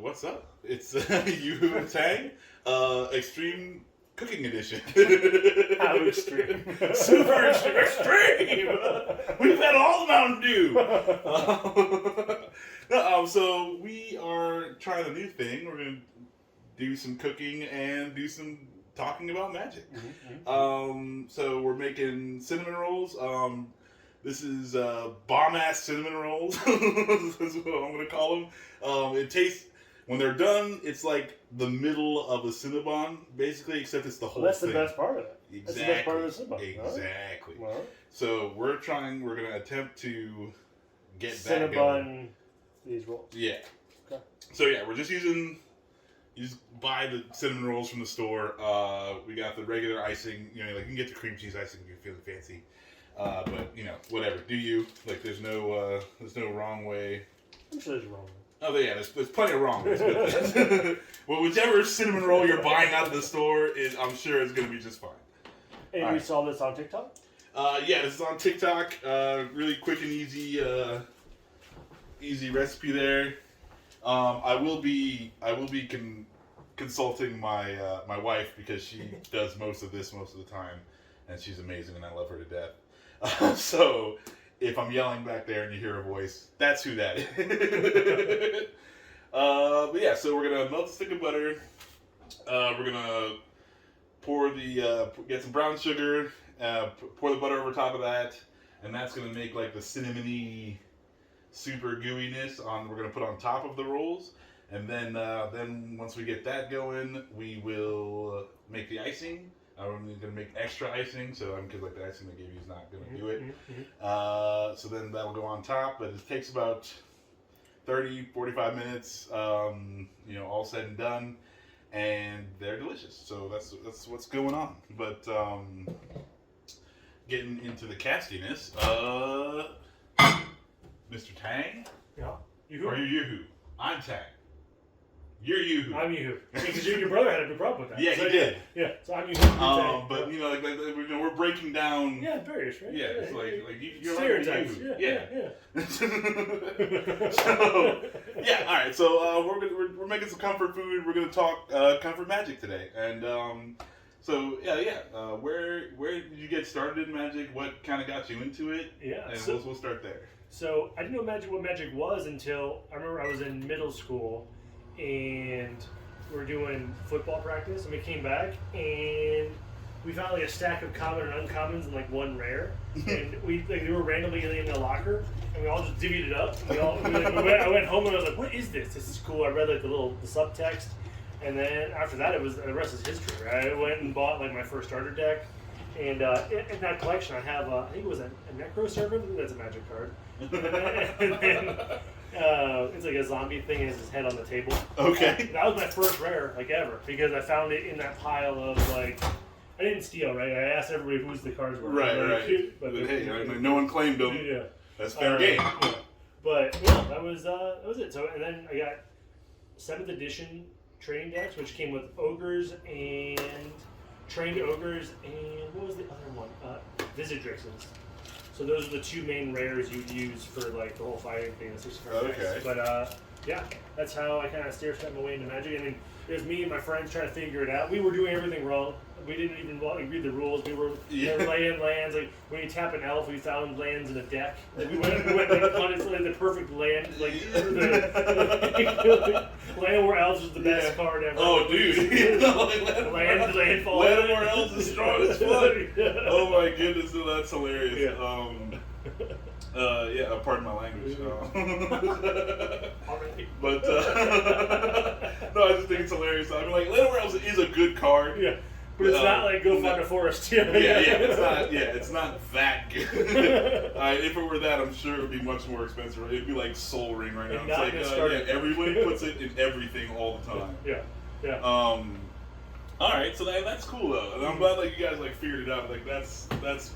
What's up? It's Yoo-Hoo and Tang, Extreme Cooking Edition. How extreme? Super extreme! We've had all the Mountain Dew! So we are trying a new thing. We're going to do some cooking and do some talking about magic. So we're making cinnamon rolls. This is bomb-ass cinnamon rolls. This is what I'm going to call them. It tastes... When they're done, it's like the middle of a Cinnabon, basically, except it's the whole that's thing. The best part of it. Exactly. That's the best part of the Cinnabon. Exactly. Right. So we're going to attempt to get Cinnabon that going. These rolls. Yeah. Okay. So yeah, we're just you just buy the cinnamon rolls from the store. We got the regular icing, like you can get the cream cheese icing if you're feeling fancy. But whatever, do you. Like there's no wrong way. I'm sure there's a wrong way. Oh yeah, there's plenty of wrong ways. Well, whichever cinnamon roll you're buying out of the store, I'm sure it's going to be just fine. And All we right. saw this on TikTok? Yeah, this is on TikTok. Really quick and easy recipe there. I will be consulting my wife because she does most of this most of the time, and she's amazing, and I love her to death. So if I'm yelling back there and you hear her voice, that's who that is. But yeah, so we're gonna melt a stick of butter. We're gonna get some brown sugar, pour the butter over top of that, and that's gonna make like the cinnamony, super gooiness we're gonna put on top of the rolls. And then once we get that going, we will make the icing. I'm going to make extra icing, because the icing they gave you is not going to do it. So then that'll go on top, but it takes about 30, 45 minutes, all said and done, and they're delicious. So that's what's going on. But getting into the castiness, Mr. Tang? Yeah. Or are you Yoo-Hoo? I'm Tang. You're Yoo-Hoo. I'm Yoo-Hoo. Because your brother had a big problem with that. Yeah, so, he did. Yeah, so I'm Yoo-Hoo. But we're breaking down. Yeah, barriers, right? Yeah, it's you're stereotypes. Like Yeah. So all right. So we're making some comfort food. We're gonna talk comfort magic today, and where did you get started in magic? What kind of got you into it? Yeah, and we'll start there. So I didn't know what magic was until I remember I was in middle school. And we were doing football practice, and we came back, and we found like a stack of common and uncommons and like one rare, and they were randomly in the locker, and we all just divvied it up. And I went home and I was like, "What is this? This is cool." I read like the subtext, and then after that, the rest is history. Right? I went and bought like my first starter deck, and in that collection I have I think it was a Necro Servant. I think that's a magic card, and then it's like a zombie thing and has his head on the table. Okay. That was my first rare, ever, because I found it in that pile of, I didn't steal, right? I asked everybody whose the cards were. Right. But hey, no one claimed them. Yeah. That's fair game. Yeah. But, yeah, that was it. So, and then I got 7th edition training decks, which came with ogres and trained ogres and, what was the other one? Visitresses. So those are the two main rares you'd use for the whole fighting thing, the 6 card decks. But yeah, that's how I kind of stair-stepped my way into magic. And then it was me and my friends trying to figure it out. We were doing everything wrong. We didn't even read the rules. We were laying lands. When you tap an elf, we found lands in a deck. We went on the perfect land. Land where elves is the best card ever. Oh, dude. Landfall. Land where elves is strong as fuck. Oh my goodness, that's hilarious. Yeah. Pardon my language. Already. But no, I just think it's hilarious. I mean, Land where elves is a good card. Yeah. But it's not go find a forest. It's not that good. If it were that, I'm sure it would be much more expensive. It'd be like Soul Ring right now. It's everyone puts it in everything all the time. Yeah. All right, so that's cool though, and I'm glad you guys figured it out. That's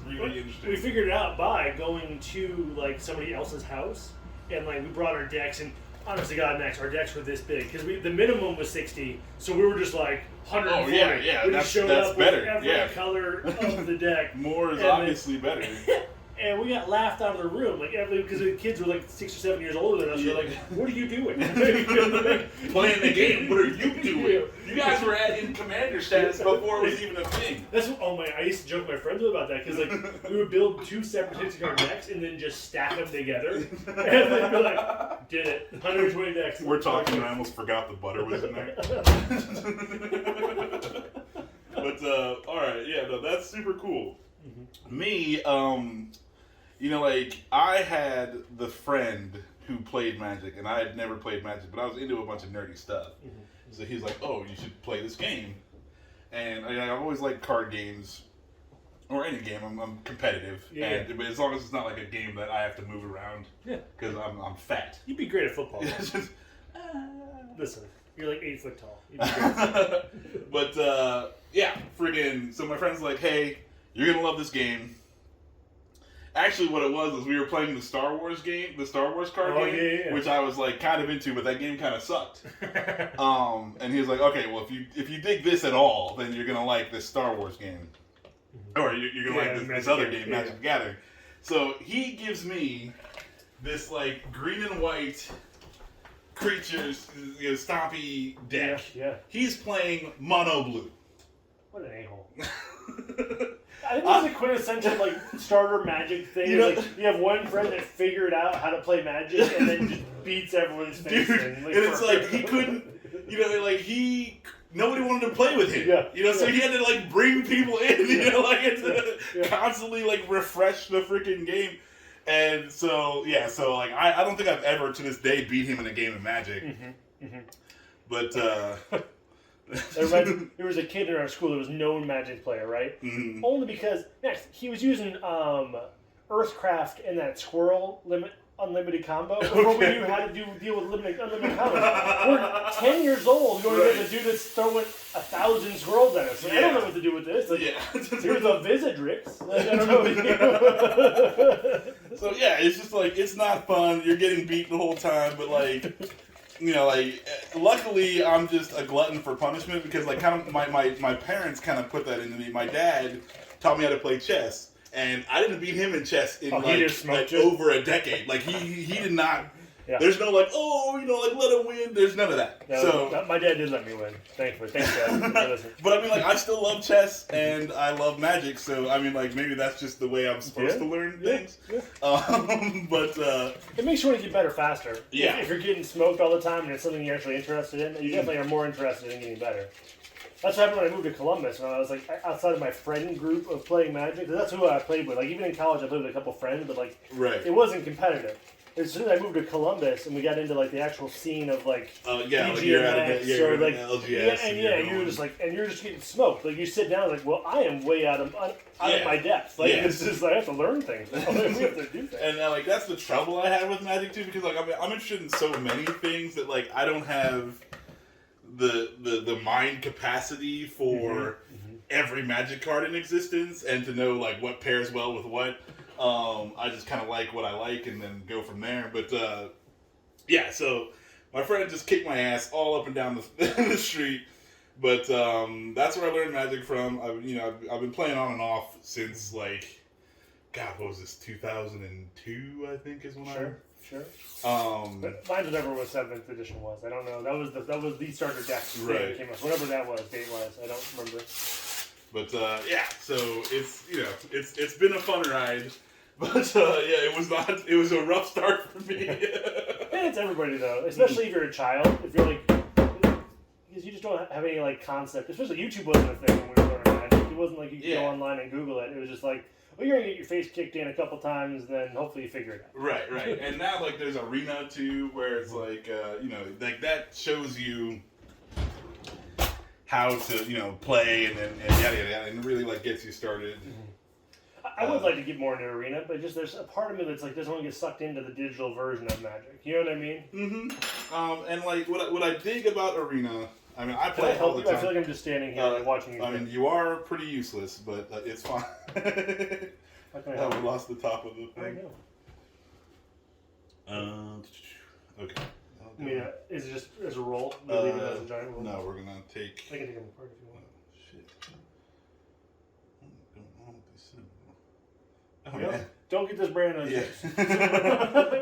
really interesting. We figured it out by going to somebody else's house, and we brought our decks, and honest to God, Max, our decks were this big because the minimum was 60, so we were just 140. Oh yeah, we just showed that's up better. with every color of the deck. More is obviously better. And we got laughed out of the room, like because the kids were like 6 or 7 years older than us. We're like, "What are you doing? Playing the game? What are you doing? You guys were in commander status before it was even a thing." That's what, I used to joke with my friends about that because like we would build 2 separate 60-card decks and then just stack them together, and then be like, "Did it? 120 decks." We're talking, and I almost forgot the butter was in there. But all right, yeah, no, that's super cool. Mm-hmm. Me, like I had the friend who played Magic, and I had never played Magic, but I was into a bunch of nerdy stuff. Mm-hmm. So he's like, "Oh, you should play this game." And I've always liked card games, or any game. I'm competitive, but as long as it's not like a game that I have to move around, because I'm fat. You'd be great at football. Listen, you're like 8 foot tall. You'd be great. But friggin'. So my friend's like, "Hey, you're gonna love this game." Actually, what it was we were playing the Star Wars game, the Star Wars card game, which I was like kind of into, but that game kind of sucked. And he was like, "Okay, well, if you dig this at all, then you're gonna like this Star Wars game, or you're gonna like this other game, Magic the Gathering." So he gives me this like green and white creatures, stompy deck. Yeah. He's playing mono blue. What an a-hole. I think this is a quintessential like starter Magic thing. You have one friend that figured out how to play Magic and then just beats everyone's face. Dude, and it's like he couldn't, nobody wanted to play with him. So he had to like bring people in, constantly like refresh the freaking game. And so I don't think I've ever to this day beat him in a game of Magic. Mm-hmm. Mm-hmm. But there was a kid in our school that was known Magic player, right? Mm-hmm. Only because he was using Earthcraft and that squirrel unlimited combo before we knew how to deal with unlimited combos. We're 10 years old going to do this throwing 1,000 squirrels at us. Like, I don't know what to do with this. Here's a Visidrix. I don't know what to do. So it's just like it's not fun. You're getting beat the whole time, but luckily I'm just a glutton for punishment because my parents kind of put that into me. My dad taught me how to play chess, and I didn't beat him in chess in over a decade. Like he did not. Yeah. There's no let him win. There's none of that. My dad did let me win. Thankfully, thanks, Dad. But I still love chess and I love Magic. So maybe that's just the way I'm supposed to learn things. Yeah. But it makes you want to get better faster. Yeah. If you're getting smoked all the time and it's something you're actually interested in, you definitely are more interested in getting better. That's what happened when I moved to Columbus. When I was outside of my friend group of playing Magic. That's who I played with. Even in college, I played with a couple friends, but it wasn't competitive. As soon as I moved to Columbus and we got into the actual scene of you're LGS, you're just you're just getting smoked. You sit down I am way out of my depth. It's just I have to learn things. We have to do things. And that's the trouble I had with Magic too, because I'm interested in so many things that I don't have the mind capacity for every Magic card in existence and to know what pairs well with what. I just kind of like what I like and then go from there. But, so my friend just kicked my ass all up and down the street. But that's where I learned Magic from. I've been playing on and off since, what was this, 2002, I think is when Sure. But mine was never what 7th edition was. I don't know. That was the starter deck. Right. Came up. Whatever that was, date-wise. I don't remember. But, so it's, it's been a fun ride. But, it was a rough start for me. And it's everybody, though. Especially if you're a child. If you're, because you just don't have any, concept. Especially YouTube wasn't a thing when we were learning Magic. It wasn't you could go online and Google it. It was just you're going to get your face kicked in a couple times, then hopefully you figure it out. Right. And now, there's Arena, too, where it's, that shows you how to, play and yada, yada, and really, gets you started. I would like to get more into Arena, but there's a part of me that's doesn't want to get sucked into the digital version of Magic. You know what I mean? Mm-hmm. And what I dig about Arena, I play all the time. I feel like I'm just standing here watching you. You are pretty useless, but it's fine. We lost the top of the thing. I know. Okay. Is it just as a roll? We leave it as a giant roll? No, we're gonna take. I can take them apart if you want. Shit. What's going on with this? Don't get this brand on Yeah.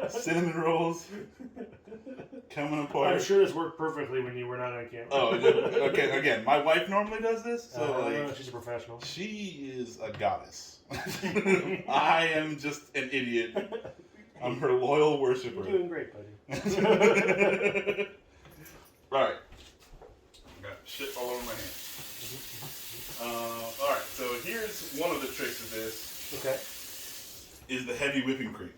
Cinnamon rolls. Coming apart. I'm sure this worked perfectly when you were not on camera. Oh, okay. Again, my wife normally does this, so she's a professional. she is a goddess. I am just an idiot. I'm her loyal worshiper. You're doing great, buddy. All right. Got shit all over my hand. All right. So here's one of the tricks of this. Okay. Is the heavy whipping cream.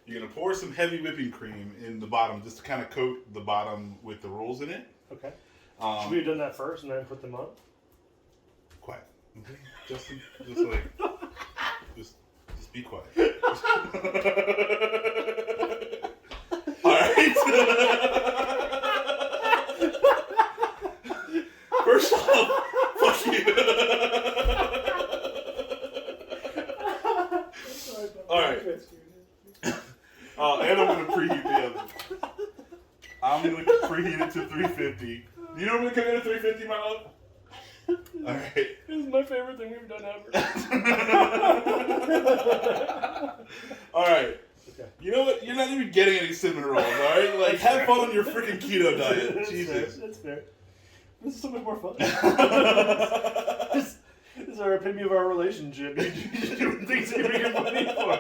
You're going to pour some heavy whipping cream in the bottom just to kind of coat the bottom with the rolls in it. Okay. Should we have done that first and then put them on? Quiet. Okay. Justin, just be quiet. All right. First off, fuck you. All right. And I'm going to preheat the oven. I'm going to preheat it to 350. Do you normally come in at 350, my love? Alright. This is my favorite thing we've done ever. Alright. Okay. You know what? You're not even getting any cinnamon rolls, alright? Like, have fun on your freaking keto diet. That's Jesus. Fair. That's fair. This is so much more fun. This is our epitome of our relationship. You're just doing things that you're making money for.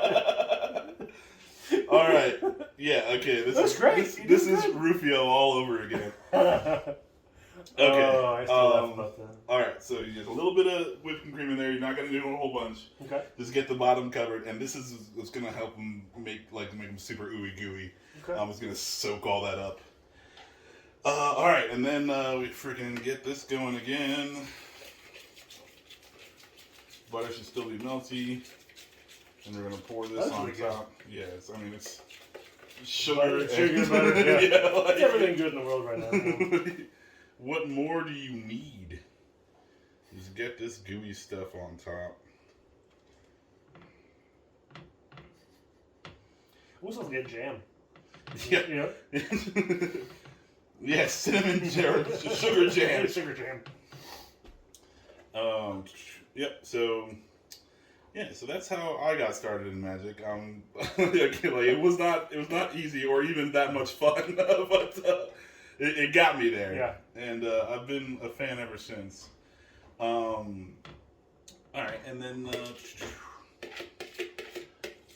All right. Yeah. Okay. That's great. This is Rufio all over again. Okay. Oh, I still laugh about that. All right. So you get a little bit of whipping cream in there. You're not gonna do a whole bunch. Okay. Just get the bottom covered, and this is what's gonna help them make them super ooey gooey. Okay. It's gonna soak all that up. All right, and then we freaking get this going again. Butter should still be melty. And we're gonna pour this on top. Yes, I mean it's sugar, butter. Yeah. Yeah, like, everything good in the world right now. What more do you need? Just get this gooey stuff on top. We're supposed to get jam. Yeah. You know? Yes, cinnamon jam, sugar jam. Sugar jam. Yep. So. Yeah, so that's how I got started in Magic. It was not easy or even that much fun, but it got me there. Yeah. And I've been a fan ever since. All right, and then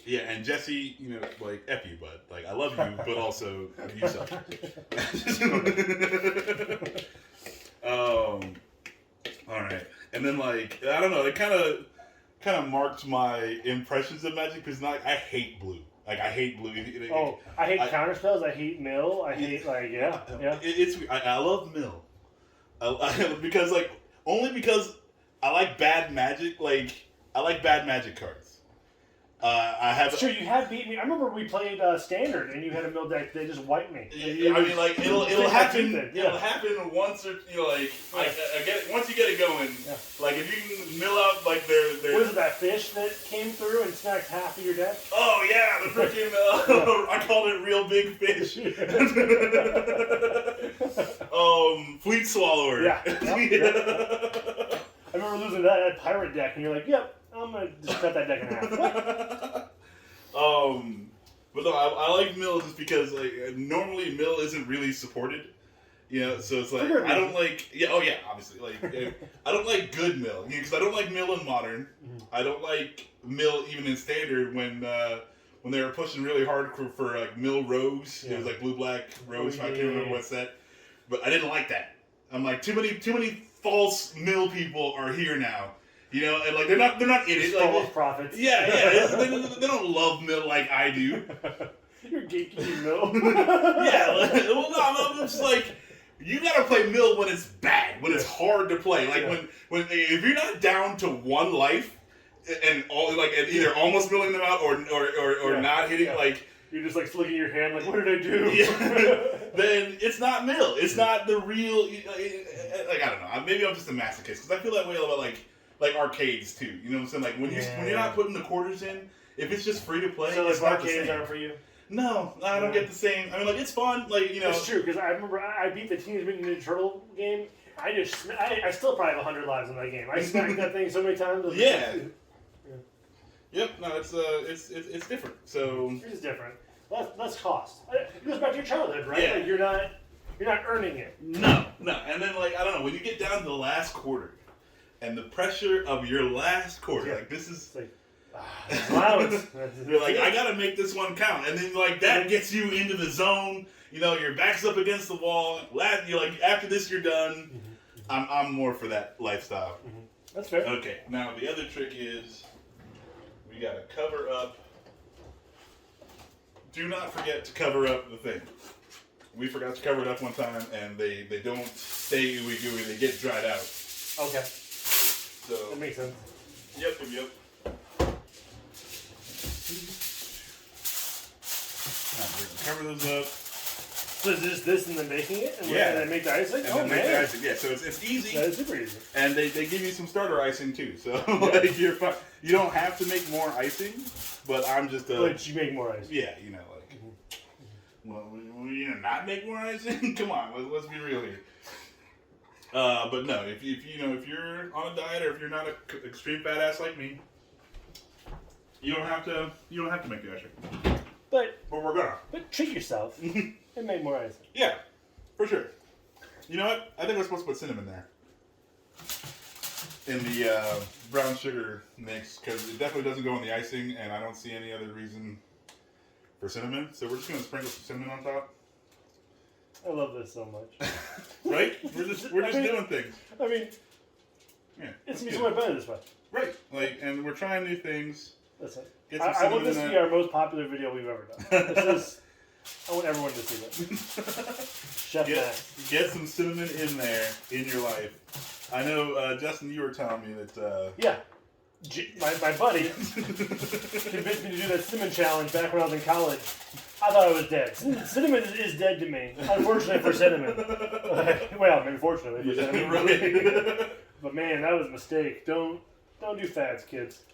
yeah, and Jesse, like F you, bud. Like I love you, but also you suck. All right, and then like I don't know, it kind of marked my impressions of Magic because I hate blue. Like I hate blue. I hate counterspells. I hate mill. I hate yeah. I love mill. Because I like bad Magic. Like I like bad Magic cards. Sure, you have beat me. I remember we played Standard, and you had a mill deck that just wiped me. I mean, like it'll happen. It'll happen once or I get it once you get it going. Yeah. Like if you can mill out like their. What is it, that fish that came through and snacked half of your deck? Oh yeah, the freaking I called it real big fish. Fleet Swallower. Yeah. I remember losing that pirate deck, and you're like, "Yep, I'm gonna just cut that deck in half." But no, I like mill just because normally mill isn't really supported, So it's like I don't like obviously I don't like good mill because I don't like mill in modern. Mm-hmm. I don't like mill even in standard when they were pushing really hard for like mill rogues. Yeah. It was like blue black rogues. I can't remember what set, but I didn't like that. I'm like too many false mill people are here now. And like they're not in it. False prophets. Yeah. They don't love mill like I do. You're gatekeeping mill. Yeah. Well, no, I'm just like you gotta play mill when it's bad, when it's hard to play. Like when if you're not down to one life and either almost milling them out or not hitting like. You're just like flicking your hand like, what did I do? Yeah. Then it's not mill. It's not the real. I don't know. Maybe I'm just a masochist because I feel that way about like arcades too. You know what I'm saying? Like when you're not putting the quarters in, if it's just free to play, so it's like not arcades the same. aren't for you. No, I don't get the same. I mean, like it's fun. Like It's true because I remember I beat the Teenage Mutant Ninja Turtle game. I still probably have 100 lives in that game. I smacked that thing so many times. Yeah. Yep. No, it's different. So It is different. Less cost. It goes back to your childhood, right? Yeah. Like you're not earning it. no. And then like I don't know when you get down to the last quarter, and the pressure of your last quarter, like this is. It's like, allowance. You're like, I gotta make this one count, and then like that gets you into the zone. You know, your back's up against the wall. You're like, after this, you're done. I'm more for that lifestyle. That's fair. Okay, now the other trick is we gotta cover up. Do not forget to cover up the thing. We forgot to cover it up one time, and they don't stay ooey gooey. They get dried out. Okay. So That makes sense. Yep. Cover those up. So is this and then making it? And then make the icing? And then make the icing. Yeah, so it's easy. That is super easy. And they give you some starter icing too. So like you're fine. You don't have to make more icing, but I'm just But you make more icing. Yeah, well, not make more icing? Come on, let's be real here. But no, if you're on a diet or if you're not an extreme fat ass like me, you don't have to make the icing. But we're gonna. But treat yourself and make more icing. Yeah, for sure. You know what? I think we're supposed to put cinnamon there in the brown sugar mix because it definitely doesn't go in the icing, and I don't see any other reason for cinnamon. So we're just gonna sprinkle some cinnamon on top. I love this so much. Right? We're just doing things. I mean, it's gonna be so much better this way. Right. And we're trying new things. Listen, Get some I want this to cinnamon be our most popular video we've ever done. I want everyone to see this. Chef Max. Get some cinnamon in there in your life. I know, Justin, you were telling me that. Yeah. My buddy convinced me to do that cinnamon challenge back when I was in college. I thought I was dead. Cinnamon is dead to me. Unfortunately for cinnamon. Well, maybe fortunately for cinnamon. Right. But man, that was a mistake. Don't do fads, kids.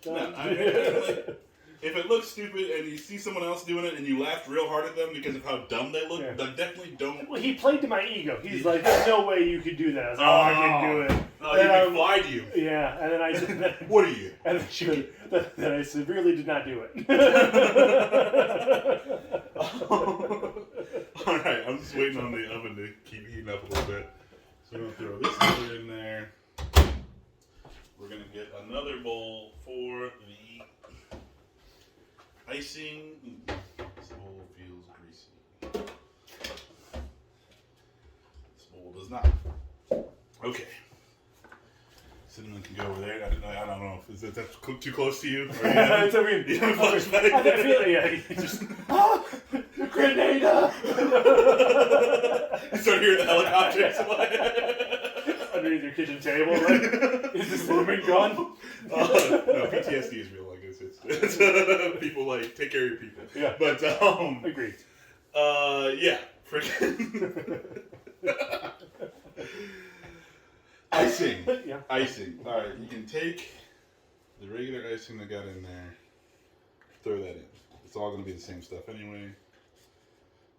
If it looks stupid and you see someone else doing it and you laughed real hard at them because of how dumb they look, then definitely don't. Well, he played to my ego. He's like, "There's no way you could do that." I was like, I can do it. Oh, he can fly to you. Yeah, and then I just. What are you? And then I severely did not do it. All right, I'm just waiting on the oven to keep heating up a little bit. So we're gonna throw this over in there. We're gonna get another bowl for the icing. This bowl feels greasy. This bowl does not. Okay. Cinnamon can go over there. I don't know. Is that too close to you? Or I feel just Grenada. You start hearing the helicopters. Underneath your kitchen table, like, is the cinnamon gone? No, PTSD is real. Like it's people like take care of your people. Yeah, but agreed. Yeah, freaking icing. Yeah, icing. All right, you can take the regular icing that got in there, throw that in. It's all going to be the same stuff anyway,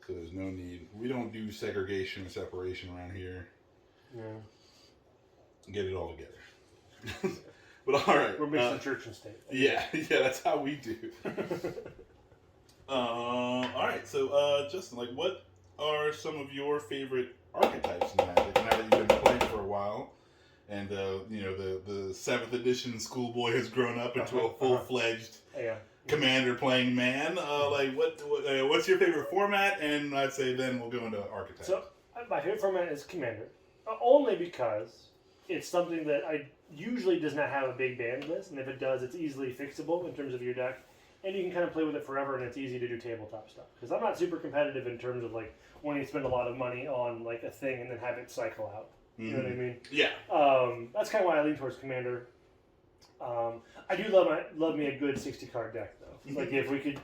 so there's no need. We don't do segregation or separation around here. Yeah. Get it all together. But all right, we're mixing church and state. Yeah, that's how we do. All right, so Justin, like, what are some of your favorite archetypes in Magic now that you've been playing for a while, and the 7th edition schoolboy has grown up into a full-fledged commander playing man? Like, what's your favorite format? And I'd say then we'll go into archetypes. So my favorite format is commander, only because it's something that usually does not have a big ban list, and if it does, it's easily fixable in terms of your deck, and you can kind of play with it forever, and it's easy to do tabletop stuff. Because I'm not super competitive in terms of like wanting to spend a lot of money on like a thing and then have it cycle out. You know what I mean? Yeah. That's kind of why I lean towards commander. I do love me a good 60 card deck though. Like if I could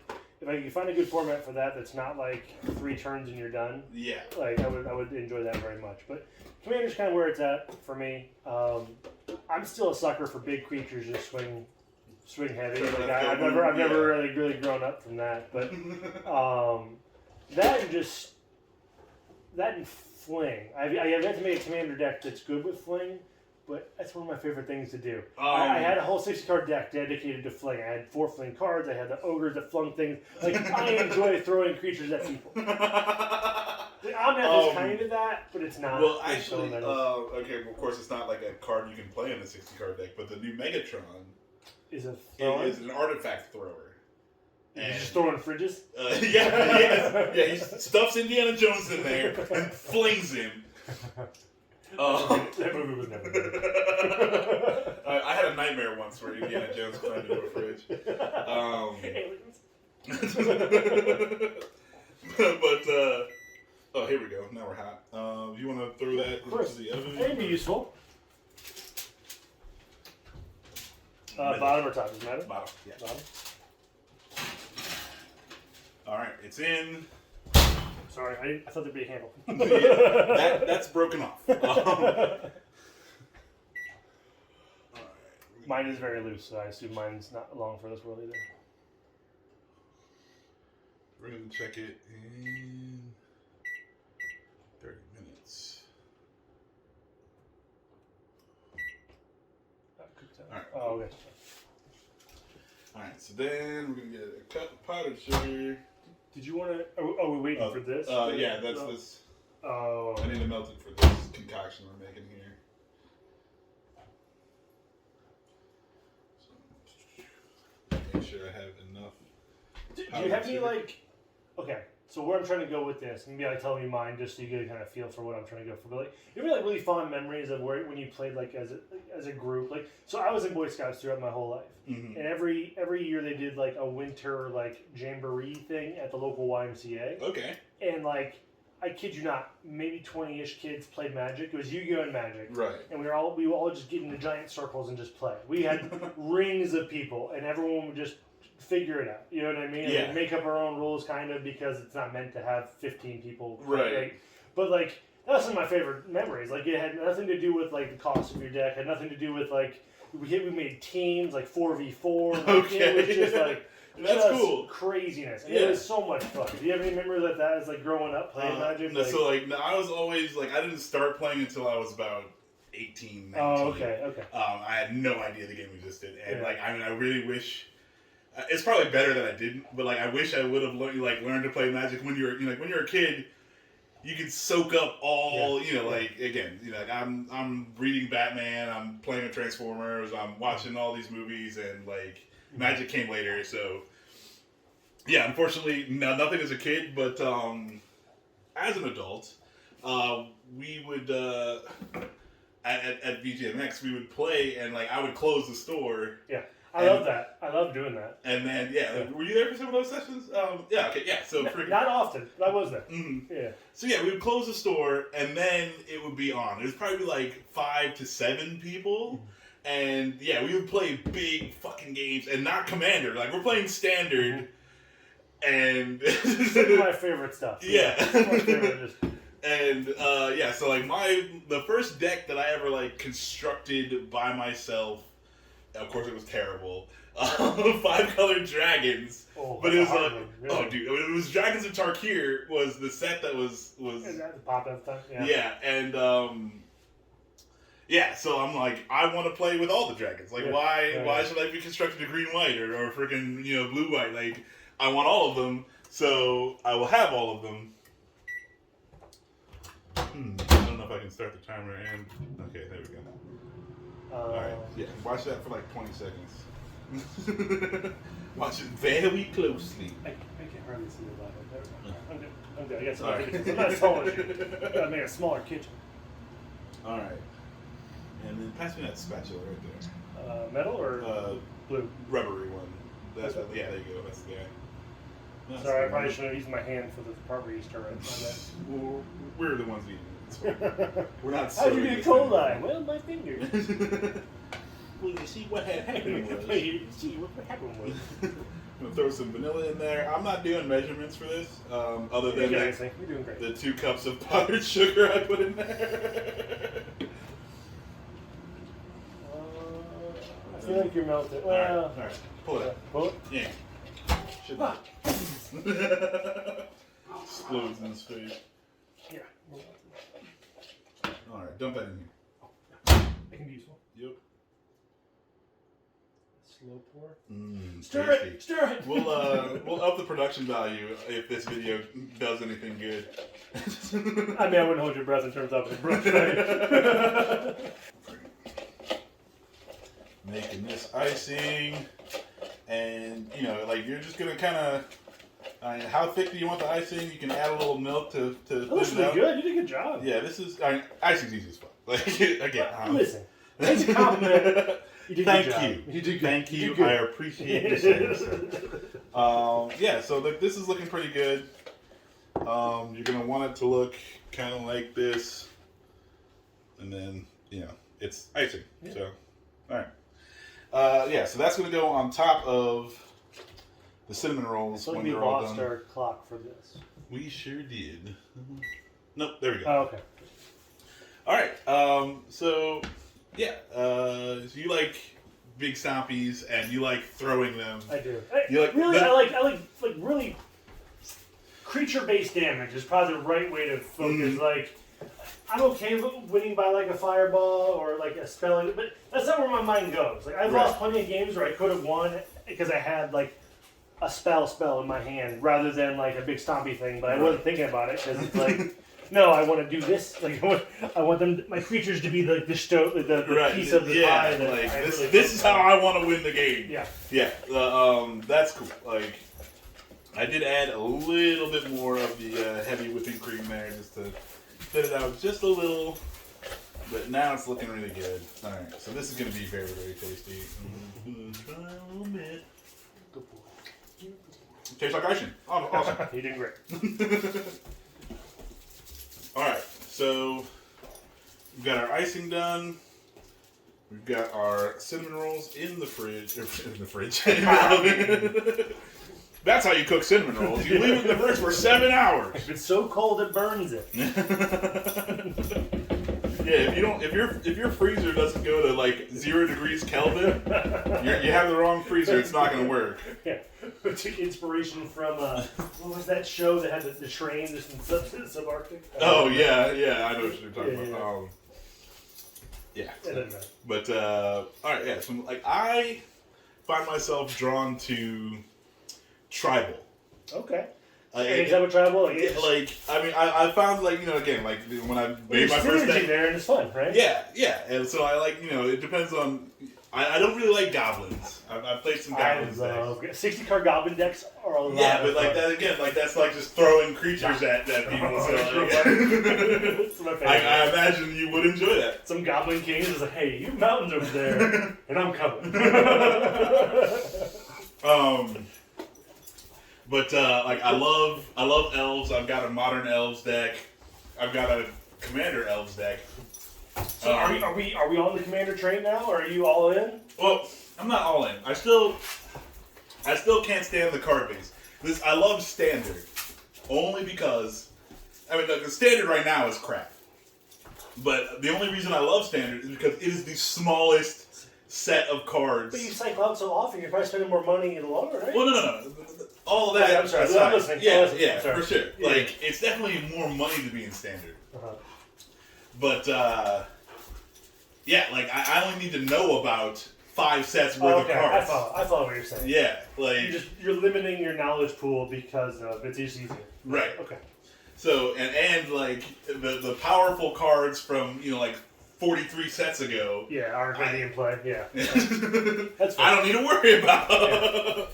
find a good format for that that's not like 3 turns and you're done. Yeah. Like I would enjoy that very much. But commander's kind of where it's at for me. I'm still a sucker for big creatures just swing heavy. Like I've never really grown up from that. But that and fling. I've yet to make a commander deck that's good with fling. but that's one of my favorite things to do. I had a whole 60-card deck dedicated to fling. I had 4 fling cards. I had the ogres that flung things. Like, I enjoy throwing creatures at people. The Omnath is kind of that, but it's not. Well, actually, okay, well, of course, it's not like a card you can play in a 60-card deck, but the new Megatron is an artifact thrower. And he's just throwing fridges? Yeah, he stuffs Indiana Jones in there and flings him. That movie was never good. I had a nightmare once where Indiana Jones climbed into a fridge. But here we go. Now we're hot. You want to throw that into the oven? It'd be useful. Bottom or top? Does it matter? Bottom. Yeah. Bottom. All right, it's in. Sorry, I thought there'd be a handle. Yeah, that's broken off. Mine is very loose, so I assume mine's not long for this world either. We're going to check it in 30 minutes. All right. Oh, okay. All right, so then we're going to get a cup of powdered sugar. Did you want to... Oh, we're waiting for this? Yeah, that's this. Oh. I need to melt it for this concoction we're making here. So, make sure I have enough. Do you have any, like... Okay, so where I'm trying to go with this, maybe I tell you mine just so you get a kind of feel for what I'm trying to go for. But, like, you have any, like, really fond memories of when you played, like, as a group? Like, so I was in Boy Scouts throughout my whole life. Mm-hmm. And every year they did, like, a winter, like, jamboree thing at the local YMCA. Okay. And, like, I kid you not, maybe 20-ish kids played Magic. It was Yu-Gi-Oh! And Magic. Right. And we would all just get into giant circles and just play. We had rings of people, and everyone would just figure it out. You know what I mean? Yeah. Like, make up our own rules, kind of, because it's not meant to have 15 people. Right. But, like, that's some of my favorite memories. Like, it had nothing to do with, like, the cost of your deck. It had nothing to do with, like, we made teams, like, 4v4. Like, Okay. It was just, like... That's cool. Craziness. And Yeah. It was so much fun. Do you have any memories of that as, like, growing up playing Magic? No, so, like, no, I was always, like, I didn't start playing until I was about 18, 19. Oh, okay. I had no idea the game existed. And, like, I mean, I really wish... it's probably better that I didn't, but, like, I wish I would have learned to play Magic when you were, you know, like, when you're a kid. You could soak up all, you know, like, again, you know, like, I'm reading Batman, I'm playing with Transformers, I'm watching all these movies, and, like, Magic came later, so, yeah, unfortunately, nothing as a kid, but, as an adult, we would, at VGMX, we would play, and, like, I would close the store. Yeah. I love that. I love doing that. And then, were you there for some of those sessions? So not often, but I was there. Mm-hmm. Yeah. So we would close the store, and then it would be on. It was probably like 5 to 7 people, and we would play big fucking games, and not Commander. Like, we're playing Standard, and some of my favorite stuff. Yeah. My favorite And so like the first deck that I ever like constructed by myself. Of course, it was terrible. 5-colored dragons, but it was like, really? It was Dragons of Tarkir was the set that was. Is that the pop-up stuff? Yeah. Yeah, and so I'm like, I want to play with all the dragons. Like, why should I be constructed a green-white or freaking blue-white? Like, I want all of them, so I will have all of them. I don't know if I can start the timer and okay, there we go. Alright, watch that for like 20 seconds. Watch it very closely. I can hardly see the bottom. I'm good. I got some other kitchens. I'm not as tall as you. I gotta make a smaller kitchen. Alright. And then pass me that spatula right there. Metal or blue? Rubbery one. There you go. That's the guy. No, sorry, I probably should have used my hand for the part where you stir it. Well, we're the ones eating it. We're not. How'd you get coli? Well, my fingers. Well, you see what happened was. You see what happened was. I'm gonna throw some vanilla in there. I'm not doing measurements for this, other than you're doing great. The 2 cups of powdered sugar I put in there. I feel like you're melting. Well, all right. Pull it out. Pull it? Yeah. Should explodes in his face. Yeah. Alright, dump that in here. It can be useful. Yep. Slow pour. Stir it! Stir it! We'll up the production value if this video does anything good. I mean, I wouldn't hold your breath in terms of the brush, right? Making this icing, and like you're just gonna kind of. How thick do you want the icing? You can add a little milk to That looks really good. You did a good job. Yeah, this is icing's easy as fuck. Like again, listen, it's a compliment. You did Thank good job. you. You did good. Thank you. Good. I appreciate you saying so. Yeah, so this is looking pretty good. You're gonna want it to look kind of like this, and then it's icing. Yeah. So, all right. Yeah, so that's gonna go on top of the cinnamon rolls when we they're all lost done. our clock for this. We sure did. Nope, there we go. Oh, okay. All right. So yeah. So you like big stompies and you like throwing them. I do. I like really creature-based damage is probably the right way to focus. Like, I'm okay with winning by like a fireball or like a spelling, but that's not where my mind goes. Like, I've lost plenty of games where I could have won because I had like a spell in my hand rather than like a big stompy thing, but I wasn't thinking about it because it's like, no, I want to do this. Like, I want my creatures to be the piece of the pie. That like really this is how I want to win the game. Yeah. Yeah. That's cool. Like, I did add a little bit more of the heavy whipping cream there just to fit it out just a little. But now it's looking really good. All right. So this is going to be very, very tasty. Try a little bit. Good boy. Tastes like icing. Awesome. You did great. Alright, so we've got our icing done. We've got our cinnamon rolls in the fridge. In the oven. That's how you cook cinnamon rolls. You leave it in the fridge for 7 hours. If it's so cold it burns it. Yeah, if your freezer doesn't go to like 0 degrees Kelvin, you have the wrong freezer. It's not going to work. Yeah, we took inspiration from what was that show that had the train just in subarctic? Oh yeah, I know what you're talking about. Yeah. But all right, yeah. So like I find myself drawn to tribal. Okay. Any type of tribal? I found again, like when I made my first deck there and it's fun, right? Yeah, and so I like it depends on. I don't really like goblins. I've played some goblins. 60-card goblin decks are a lot. Yeah, but like that again, like that's like just throwing creatures at people. So it's my favorite. I imagine you would enjoy that. Some goblin kings is like, hey, you mountains over there, and I'm coming. But I love elves. I've got a modern elves deck. I've got a commander elves deck. So are we on the commander train now, or are you all in? Well, I'm not all in. I still can't stand the card base. I love standard only because the standard right now is crap. But the only reason I love standard is because it is the smallest set of cards. But you cycle out so often, you're probably spending more money in the long run, right? Well, no. All of that. Okay, I'm sorry. I'm listening. Yeah, sorry. for sure. Yeah. Like, it's definitely more money to be in standard. Uh-huh. But, like, I only need to know about 5 sets worth of cards. I follow what you're saying. Yeah, like... You're limiting your knowledge pool because it's just easier. Right. Okay. So, and like, the powerful cards from, 43 sets ago... Yeah, aren't going to be in play. Yeah. That's I don't need to worry about. Yeah.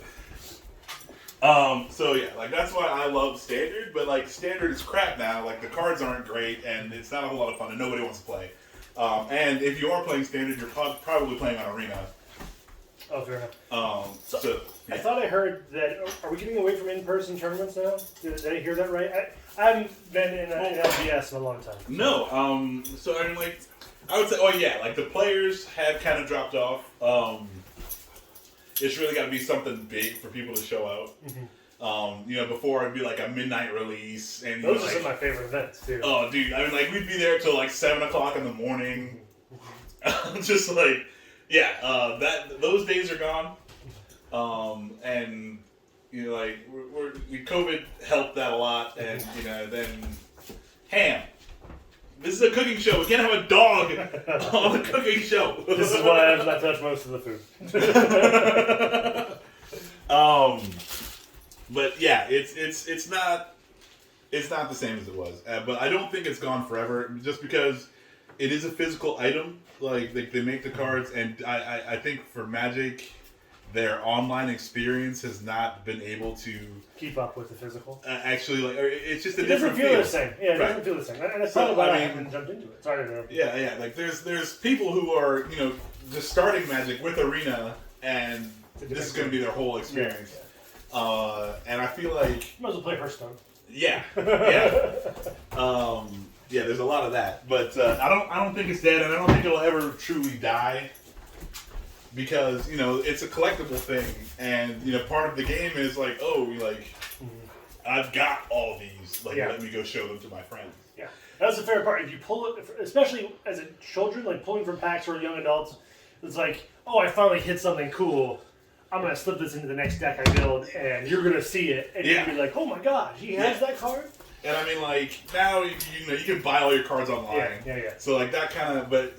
So yeah, like that's why I love standard, but like standard is crap now. Like the cards aren't great, and it's not a whole lot of fun, and nobody wants to play. And if you are playing standard, you're probably playing on arena. Oh, fair enough. So yeah. I thought I heard that. Are we getting away from in-person tournaments now? Did I hear that right? I haven't been in LGS in a long time. No. So I mean, like, I would say, oh yeah, like the players have kind of dropped off. It's really got to be something big for people to show out. Mm-hmm. Before it'd be like a midnight release, and those are some of my favorite events too. Oh, dude! I mean, like we'd be there till like 7 o'clock in the morning. Just like, yeah, those days are gone. And like COVID helped that a lot, and then Ham. This is a cooking show. We can't have a dog on a cooking show. This is why I have not touched most of the food. But yeah, it's not the same as it was. But I don't think it's gone forever, just because it is a physical item. Like they make the cards, and I think for Magic, their online experience has not been able to keep up with the physical. Actually, like it's just a it different doesn't feel feel. The same. Yeah, it doesn't feel the same. And it's not why I haven't jumped into it. Sorry to interrupt. Yeah. Like there's people who are just starting Magic with Arena, and this is going to be their whole experience. Yeah. And I feel like you might as well play Hearthstone. Yeah. Yeah, there's a lot of that, but I don't think it's dead, and I don't think it'll ever truly die, because it's a collectible thing, and part of the game is like, I've got all these, let me go show them to my friends. Yeah, that's the fair part. If you pull it, especially as a children, like pulling from packs or young adults, it's like, oh, I finally hit something cool. I'm gonna slip this into the next deck I build, and you're gonna see it, and you're gonna be like, "Oh my gosh, he has that card!" And I mean, like now, you can buy all your cards online. Yeah. So like that kind of, but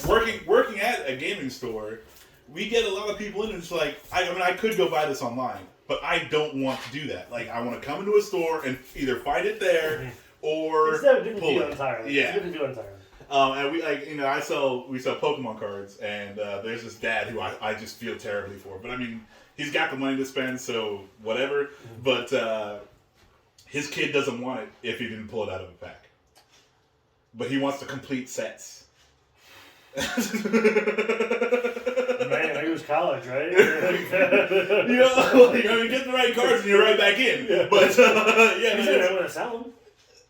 working at a gaming store, we get a lot of people in, and it's like, I could go buy this online, but I don't want to do that. Like, I want to come into a store and either find it there or it's a different feel entirely. Yeah. It's a different feel entirely. And we we sell Pokemon cards, and there's this dad who I just feel terribly for. But I mean, he's got the money to spend, so whatever. But his kid doesn't want it if he didn't pull it out of a pack. But he wants the complete sets. Man, he was college, right? Get the right cards and you're right back in. Yeah. But he's not going to sell them.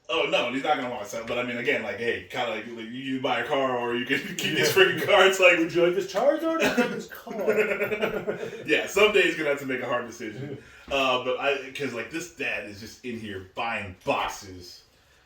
Oh no, he's not gonna want to sell. But I mean, again, like, hey, kind of like you buy a car, or you can keep these freaking cards. Like, would you like this Charizard or this car? Yeah, someday he's gonna have to make a hard decision. Because like this dad is just in here buying boxes,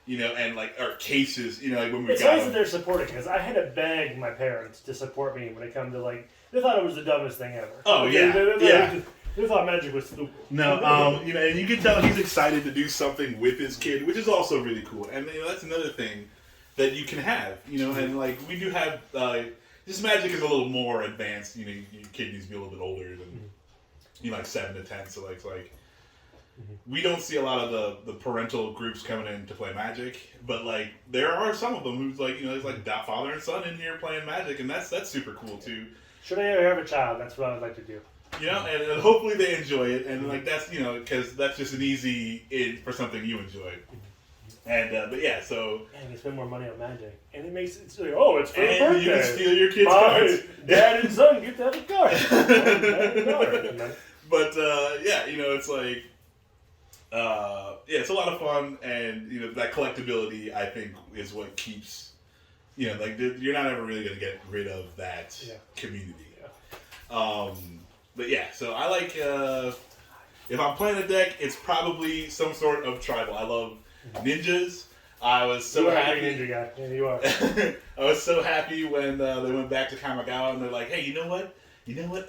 and or cases, like when we it's got nice that they're supporting, because I had to beg my parents to support me when it come to they thought it was the dumbest thing ever. Oh yeah, They thought Magic was stupid. No, and you can tell he's excited to do something with his kid, which is also really cool. And that's another thing that you can have, and like we do have. This Magic is a little more advanced. Your kid needs to be a little bit older than like 7 to 10. So we don't see a lot of the parental groups coming in to play Magic, but like there are some of them who's like there's like father and son in here playing Magic, and that's super cool too. Should I ever have a child? That's what I would like to do. And hopefully they enjoy it, and like that's because that's just an easy in for something you enjoy. And but yeah, so and they spend more money on Magic, and it makes it's like, oh, it's for and birthday. you can steal your kids' cards. Dad and son get to have a card. But it's like it's a lot of fun, and that collectability I think is what keeps you're not ever really gonna get rid of that community. But yeah, so I like if I'm playing a deck, it's probably some sort of tribal. I love ninjas. I was so happy. You are a ninja guy. Yeah, you are. I was so happy when they went back to Kamigawa, and they're like, "Hey, you know what?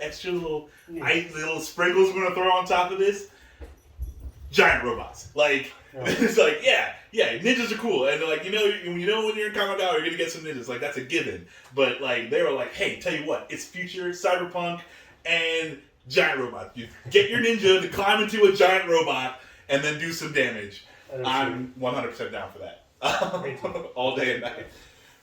Extra little little sprinkles we're gonna throw on top of this? Giant robots." Like it's like yeah, ninjas are cool, and like when you're in Kamigawa, you're gonna get some ninjas. Like that's a given. But like they were like, "Hey, tell you what, it's future cyberpunk." And giant robot. You get your ninja to climb into a giant robot and then do some damage. I'm 100% down for that. All day and night.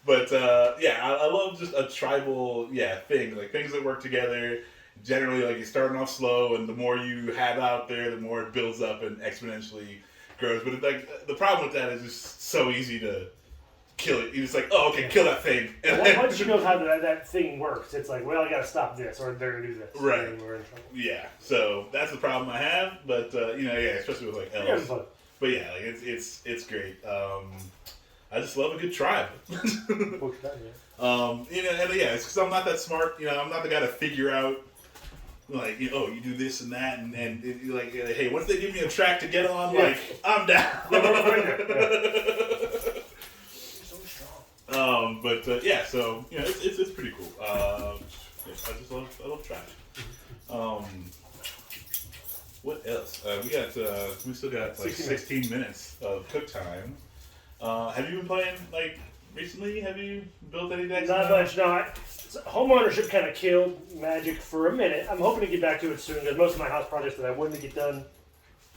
But I love just a tribal thing. Like things that work together. Generally, like you're starting off slow, and the more you have out there, the more it builds up and exponentially grows. But the problem with that is it's so easy to kill it. You're just like, oh, okay, kill that thing. And once you know how that thing works, it's like, well, I gotta stop this, or they're gonna do this. Right. And we're in trouble. Yeah. So that's the problem I have. But especially with like elves. Yeah, but yeah, like it's great. I just love a good tribe. It's because I'm not that smart. I'm not the guy to figure out. Like you do this and that, and like hey, once they give me a track to get on, like I'm down. So it's pretty cool. I love trash. What else? We still got like 16 minutes of cook time. Have you been playing like recently? Have you built any decks? Not much. No, home ownership kind of killed Magic for a minute. I'm hoping to get back to it soon because most of my house projects that I wanted to get done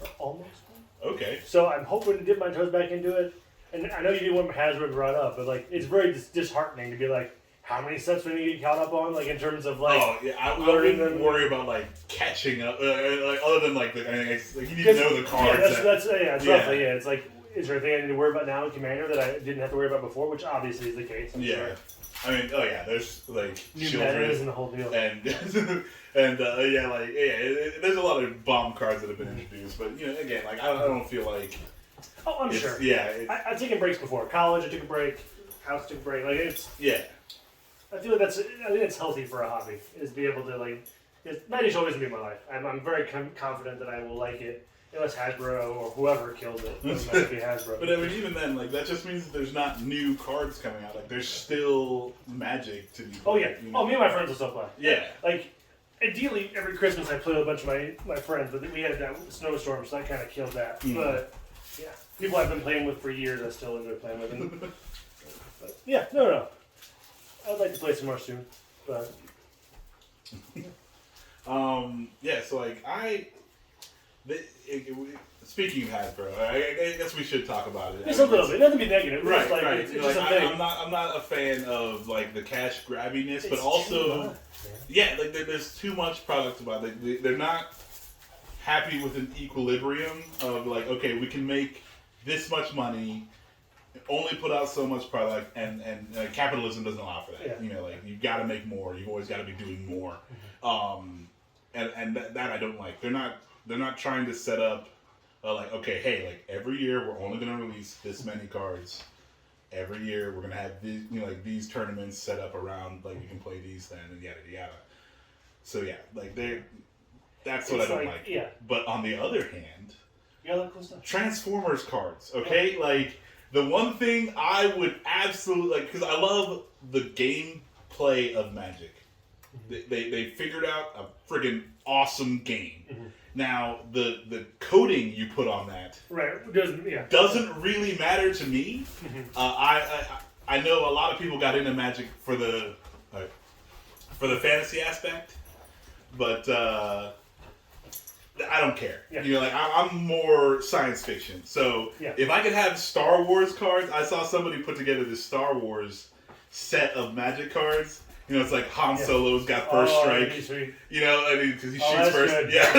are almost done. Okay. So I'm hoping to dip my toes back into it. And I know you didn't want Hasbro brought up, but like it's very disheartening to be like, how many sets we need to get caught up on, like in terms of like. Oh yeah, I wouldn't worry about like catching up, like other than like you need to know the cards. Roughly. It's like, is there anything I need to worry about now in Commander that I didn't have to worry about before? Which obviously is the case. I'm sure. I mean, there's like new children metas and the whole deal, and there's a lot of bomb cards that have been introduced, but again, like I don't feel like. Oh, I'm sure. Yeah. I've taken breaks before. College, I took a break. House took a break. Like it's. Yeah. I feel like I think it's healthy for a hobby is be able to like. Magic's always gonna be my life. I'm very confident that I will like it unless Hasbro or whoever kills it. It might be Hasbro. But I mean, even then, like that just means that there's not new cards coming out. Like there's still Magic to be played. Oh yeah. Oh, me and my friends will still play. Yeah. Like. Ideally, every Christmas I play with a bunch of my friends, but we had that snowstorm, so that kind of killed that. Mm. But yeah, people I've been playing with for years, I still enjoy playing with. And, but yeah, no. I'd like to play some more soon, but so like speaking of Hasbro, I guess we should talk about it. It's a little bit, nothing to be negative, right? Like, right. It's just a thing. I'm not a fan of like the cash grabbiness, but also like there's too much product about it. They're not happy with an equilibrium of like, okay, we can make this much money, only put out so much product, and capitalism doesn't allow for that. Yeah. Like you've got to make more. You've always got to be doing more. And that I don't like. They're not trying to set up like, okay, hey, like every year we're only going to release this many cards. Every year we're going to have these, these tournaments set up around like you can play these then and yada yada. So yeah, like that's what I don't like. Yeah. But on the other hand, cool stuff. Transformers cards, okay? Yeah. Like the one thing I would absolutely like, because I love the gameplay of Magic. Mm-hmm. They figured out a friggin' awesome game. Mm-hmm. Now the coding you put on that doesn't really matter to me. Mm-hmm. I know a lot of people got into Magic for the fantasy aspect, but I don't care. Yeah. I'm more science fiction. So if I could have Star Wars cards, I saw somebody put together this Star Wars set of Magic cards. It's like Han Solo's got first strike. Because he shoots first. Good. Yeah.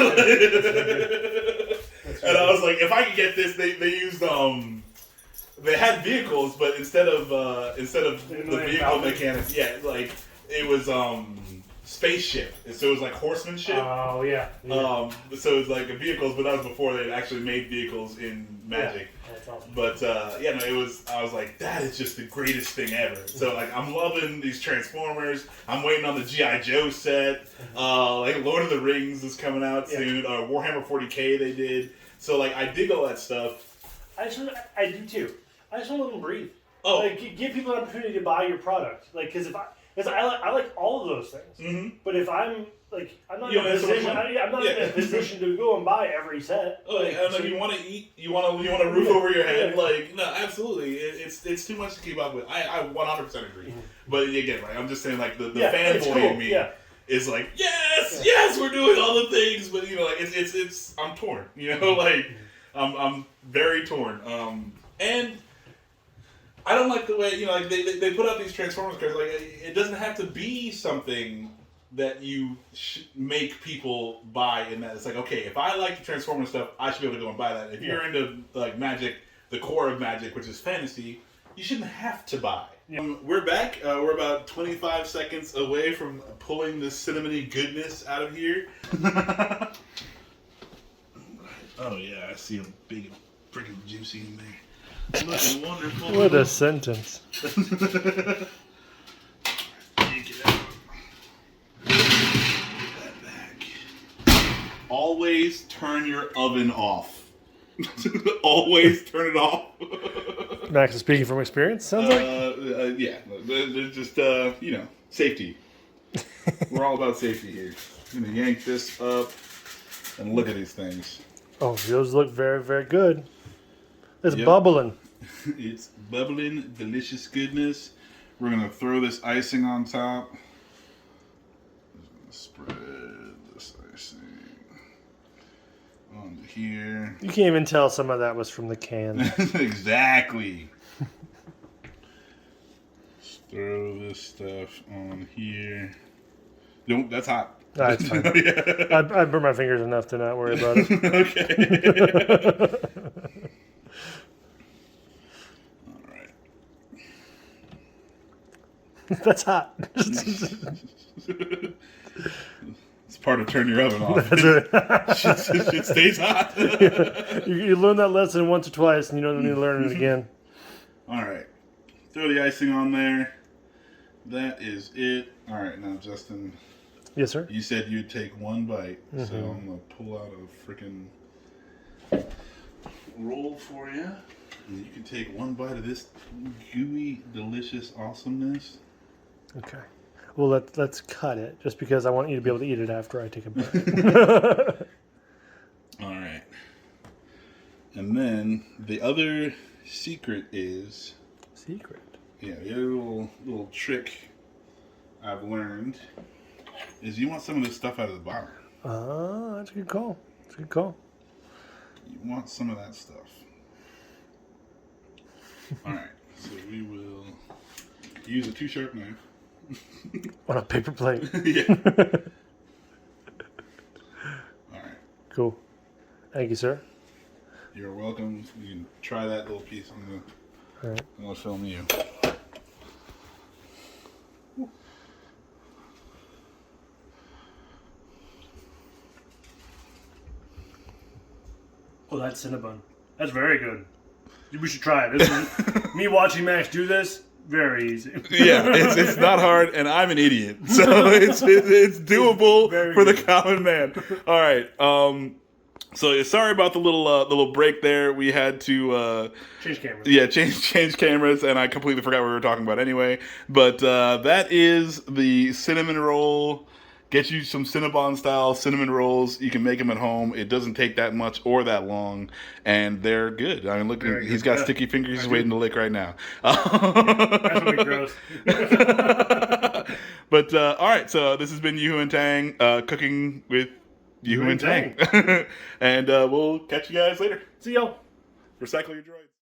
And I was like, if I could get this, they used they had vehicles, but instead of the vehicle mechanics, it was spaceship. So it was like horsemanship. Oh yeah. So it was like vehicles, but that was before they actually made vehicles in Magic. Yeah. That's awesome. But I was like, that is just the greatest thing ever. So like, I'm loving these Transformers. I'm waiting on the G.I. Joe set. Like Lord of the Rings is coming out soon. Warhammer 40K they did. So like, I dig all that stuff. I do too. I just want to let them breathe. Oh, like give people an opportunity to buy your product. Like because I like all of those things. Mm-hmm. But if I'm not in a position to go and buy every set. Oh, you want to eat, you want a roof over your head. Like, no, absolutely, it's too much to keep up with. I 100% agree. Mm-hmm. But again, like I'm just saying, like the fanboy in me is like, yes, we're doing all the things, but it's I'm torn. Like I'm very torn. And I don't like the way they put out these Transformers cards. Like it doesn't have to be something that you make people buy in that. It's like, okay, if I like the Transformers stuff, I should be able to go and buy that. If you're into like Magic, the core of Magic, which is fantasy, you shouldn't have to buy. Yeah. We're back. We're about 25 seconds away from pulling the cinnamony goodness out of here. Oh yeah, I see a big freaking juicy in there. Looking wonderful. What a sentence. Always turn your oven off. Always turn it off. Max is speaking from experience, sounds like? Yeah. There's just, safety. We're all about safety here. I'm going to yank this up and look at these things. Oh, those look very, very good. It's bubbling. It's bubbling, delicious goodness. We're going to throw this icing on top. Spread this icing onto here. You can't even tell some of that was from the can. Exactly. Just throw this stuff on here. Nope, that's hot. No, it's fine. Yeah. I burnt my fingers enough to not worry about it. Okay. All right. That's hot. It's part of turn your oven off. That's right. Shit stays hot. You learn that lesson once or twice, and you don't need to learn it again. All right. Throw the icing on there. That is it. All right, now Justin. Yes, sir. You said you'd take one bite, Mm-hmm. so I'm gonna pull out a freaking roll for you, and you can take one bite of this gooey, delicious awesomeness. Okay. Well, let's cut it, just because I want you to be able to eat it after I take a bite. All right. And then the other secret is... Secret? Yeah, the other little trick I've learned is you want some of this stuff out of the bottom. Ah, that's a good call. That's a good call. You want some of that stuff. All right, so we will use a 2-sharp knife. On a paper plate. Yeah. All right. Cool. Thank you, sir. You're welcome. You can try that little piece. All right. I'm gonna film you. Oh, that's Cinnabon. That's very good. We should try it. This is, me watching Max do this, very easy. Yeah, it's not hard, and I'm an idiot, so it's doable for the common man. All right. So sorry about the little break there. We had to Change cameras. Yeah, change cameras, and I completely forgot what we were talking about anyway. But that is the cinnamon roll. Get you some Cinnabon style cinnamon rolls. You can make them at home. It doesn't take that much or that long, and they're good. I mean, look, he's got sticky fingers. He's waiting to lick right now. That's gonna be gross. But all right, so this has been Yoo-Hoo and Tang, cooking with Yoo-Hoo and Tang, and we'll catch you guys later. See y'all. Recycle your droids.